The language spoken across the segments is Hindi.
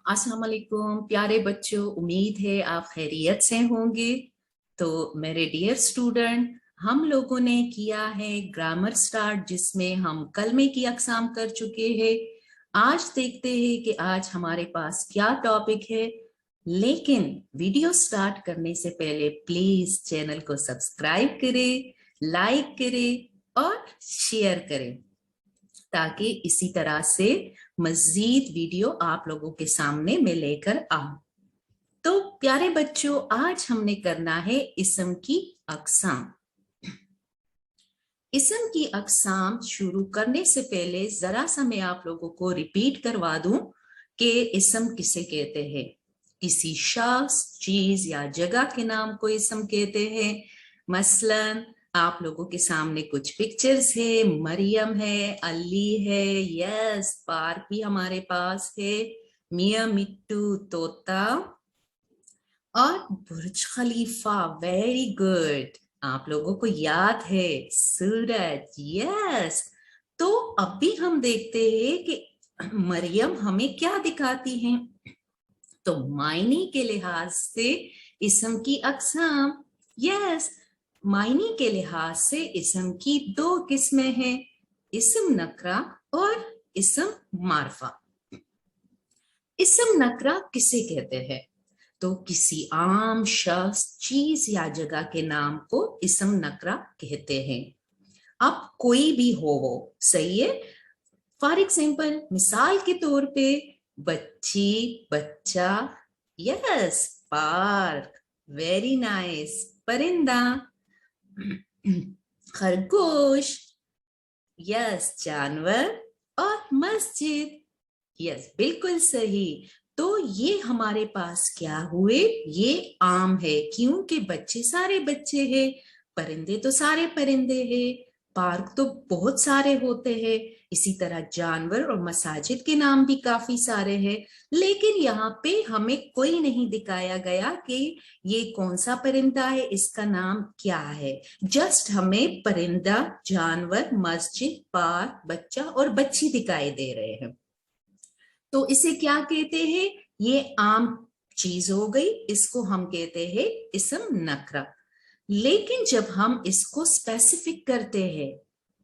अस्सलाम वालेकुम प्यारे बच्चों, उम्मीद है आप खैरियत से होंगे। तो मेरे डियर स्टूडेंट, हम लोगों ने किया है ग्रामर स्टार्ट, जिसमें हम कलमे की अकसाम कर चुके हैं। आज देखते हैं कि आज हमारे पास क्या टॉपिक है। लेकिन वीडियो स्टार्ट करने से पहले प्लीज चैनल को सब्सक्राइब करें, लाइक करें और शेयर करें, ताकि इसी तरह से मजीद वीडियो आप लोगों के सामने मैं लेकर आऊं। तो प्यारे बच्चों, आज हमने करना है इस्म की अकसाम। इस्म की अकसाम शुरू करने से पहले जरा सा मैं आप लोगों को रिपीट करवा दूं कि इस्म किसे कहते हैं। किसी शख्स, चीज या जगह के नाम को इस्म कहते हैं। मसलन आप लोगों के सामने कुछ पिक्चर्स है, मरियम है, अली है, यस पार्क भी हमारे पास है, मियां मिट्टू तोता और बुर्ज खलीफा। वेरी गुड, आप लोगों को याद है सूरज। यस, तो अब भी हम देखते हैं कि मरियम हमें क्या दिखाती हैं। तो मायने के लिहाज से इस्म की अकसाम, यस, मायने के लिहाज से इस्म की दो किस्में हैं, इस्म नकरा और इस्म मारफा। इस्म नकरा किसे कहते हैं? तो किसी आम शख्स, चीज या जगह के नाम को इस्म नकरा कहते हैं। अब कोई भी हो वो, सही है। फॉर एग्जाम्पल, मिसाल के तौर पे बच्ची, बच्चा, यस पार्क, वेरी नाइस, परिंदा, खरगोश, यस जानवर और मस्जिद, यस बिल्कुल सही। तो ये हमारे पास क्या हुए, ये आम है क्योंकि बच्चे सारे बच्चे हैं, परिंदे तो सारे परिंदे हैं, पार्क तो बहुत सारे होते हैं, इसी तरह जानवर और मसाजिद के नाम भी काफी सारे हैं। लेकिन यहाँ पे हमें कोई नहीं दिखाया गया कि ये कौन सा परिंदा है, इसका नाम क्या है। जस्ट हमें परिंदा, जानवर, मस्जिद, पार्क, बच्चा और बच्ची दिखाई दे रहे हैं। तो इसे क्या कहते हैं? ये आम चीज हो गई, इसको हम कहते हैं इस्म नकरा। लेकिन जब हम इसको स्पेसिफिक करते हैं,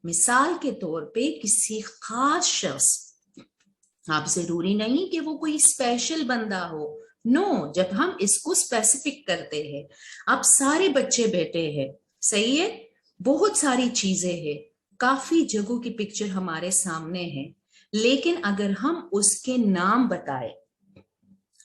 मिसाल के तौर पे किसी खास शख्स, आप जरूरी नहीं कि वो कोई स्पेशल बंदा हो, नो, जब हम इसको स्पेसिफिक करते हैं, अब सारे बच्चे बैठे हैं, सही है, बहुत सारी चीजें हैं, काफी जगहों की पिक्चर हमारे सामने है, लेकिन अगर हम उसके नाम बताए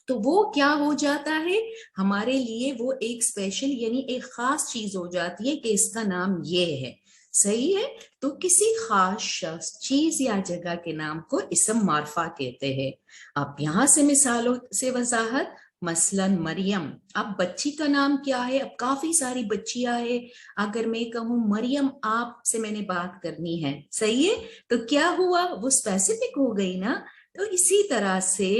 तो वो क्या हो जाता है, हमारे लिए वो एक स्पेशल यानी एक खास चीज हो जाती है कि इसका नाम ये है, सही है। तो किसी खास शख्स, चीज या जगह के नाम को इस्म मारफा कहते हैं। अब यहां से मिसालों से वजाहत, मसलन मरियम, अब बच्ची का नाम क्या है, अब काफी सारी बच्चियां हैं, अगर मैं कहूं मरियम आपसे मैंने बात करनी है, सही है, तो क्या हुआ, वो स्पेसिफिक हो गई ना। तो इसी तरह से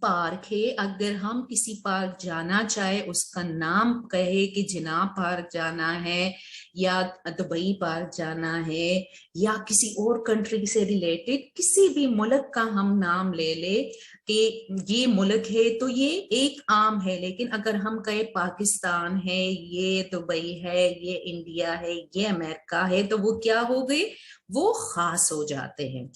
पार्क है, अगर हम किसी पार्क जाना चाहे, उसका नाम कहे कि जिना पार्क जाना है या दुबई पार्क जाना है या किसी और कंट्री से रिलेटेड किसी भी मुल्क का हम नाम ले ले कि ये मुल्क है, तो ये एक आम है। लेकिन अगर हम कहे पाकिस्तान है, ये दुबई है, ये इंडिया है, ये अमेरिका है, तो वो क्या हो गए, वो खास हो जाते हैं।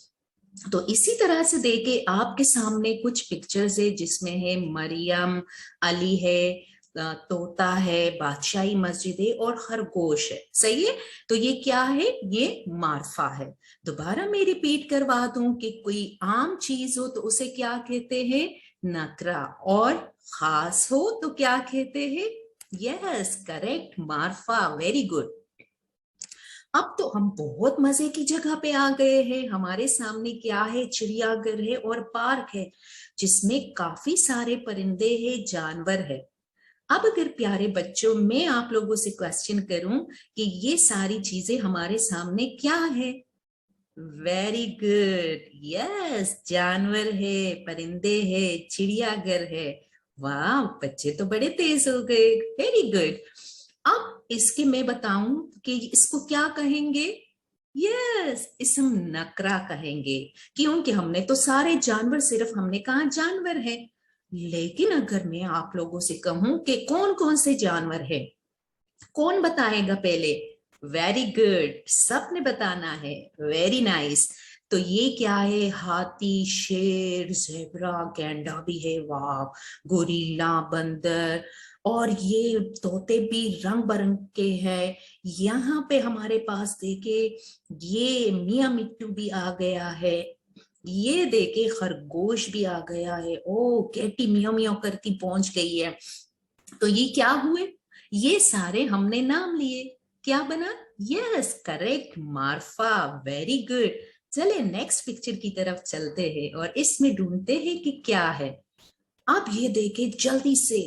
तो इसी तरह से देखे आपके सामने कुछ पिक्चर्स है, जिसमें है मरियम, अली है, तोता है, बादशाही मस्जिद है और खरगोश है, सही है। तो ये क्या है, ये मारफा है। दोबारा मैं रिपीट करवा दूं कि कोई आम चीज हो तो उसे क्या कहते हैं, नकरा, और खास हो तो क्या कहते हैं, यस करेक्ट, मारफा, वेरी गुड। अब तो हम बहुत मजे की जगह पे आ गए हैं, हमारे सामने क्या है, चिड़ियाघर है और पार्क है, जिसमें काफी सारे परिंदे हैं, जानवर है। अब अगर प्यारे बच्चों, मैं आप लोगों से क्वेश्चन करूं कि ये सारी चीजें हमारे सामने क्या है, वेरी गुड, यस जानवर है, परिंदे है, चिड़ियाघर है। वाह, बच्चे तो बड़े तेज हो गए, वेरी गुड। अब इसके मैं बताऊं कि इसको क्या कहेंगे, यस, इसम नकरा कहेंगे, क्योंकि हमने तो सारे जानवर, सिर्फ हमने कहा जानवर है। लेकिन अगर मैं आप लोगों से कहूं कि कौन कौन से जानवर है, कौन बताएगा पहले? वेरी गुड, सबने बताना है। Very nice. तो ये क्या है? हाथी, शेर, जेब्रा, गैंडा भी है, वाह, गोरिल्ला, बंदर, और ये तोते भी रंग बिरंगे हैं। यहाँ पे हमारे पास देखे, ये मियां मिट्टू भी आ गया है। ये देखे खरगोश भी आ गया है। ओ, कैटी मियां मियां करती पहुंच गई है। तो ये क्या हुए? ये सारे हमने नाम लिए, क्या बना? Yes, correct, Marpha. Very good. चले नेक्स्ट पिक्चर की तरफ चलते हैं और इसमें ढूंढते हैं कि क्या है। आप ये देखे जल्दी से,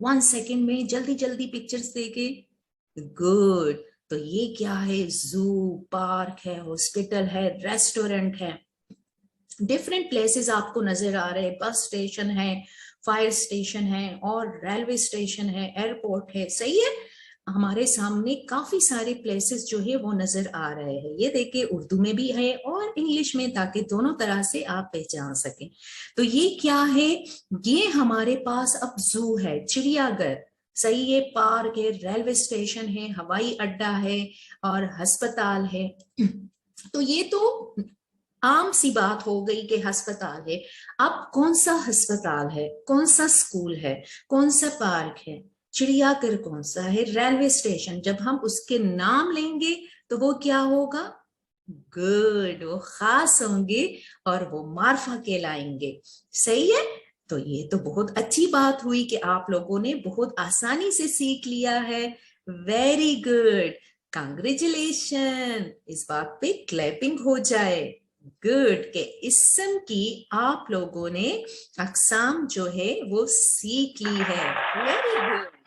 1 सेकेंड में जल्दी जल्दी पिक्चर्स देखे। गुड। तो ये क्या है? जू, पार्क है, हॉस्पिटल है, रेस्टोरेंट है, डिफरेंट प्लेसेस आपको नजर आ रहे हैं। बस स्टेशन है, फायर स्टेशन है, और रेलवे स्टेशन है, एयरपोर्ट है। सही है, हमारे सामने काफी सारे प्लेसेस जो है वो नजर आ रहे हैं। ये देखिए उर्दू में भी है और इंग्लिश में, ताकि दोनों तरह से आप पहचान सकें। तो ये क्या है? ये हमारे पास अब जू है, चिड़ियाघर। सही है, पार्क है, रेलवे स्टेशन है, हवाई अड्डा है, और अस्पताल है। तो ये तो आम सी बात हो गई कि अस्पताल है। अब कौन सा अस्पताल है, कौन सा स्कूल है, कौन सा पार्क है, चिड़ियाघर कौन सा है, रेलवे स्टेशन, जब हम उसके नाम लेंगे तो वो क्या होगा? गुड, वो खास होंगे और वो मार्फा कहलाएंगे। सही है। तो ये तो बहुत अच्छी बात हुई कि आप लोगों ने बहुत आसानी से सीख लिया है। Very good, congratulation. इस बात पे क्लैपिंग हो जाए। गुड, के इसम की आप लोगों ने अकसाम जो है वो सीख ली है। Very good.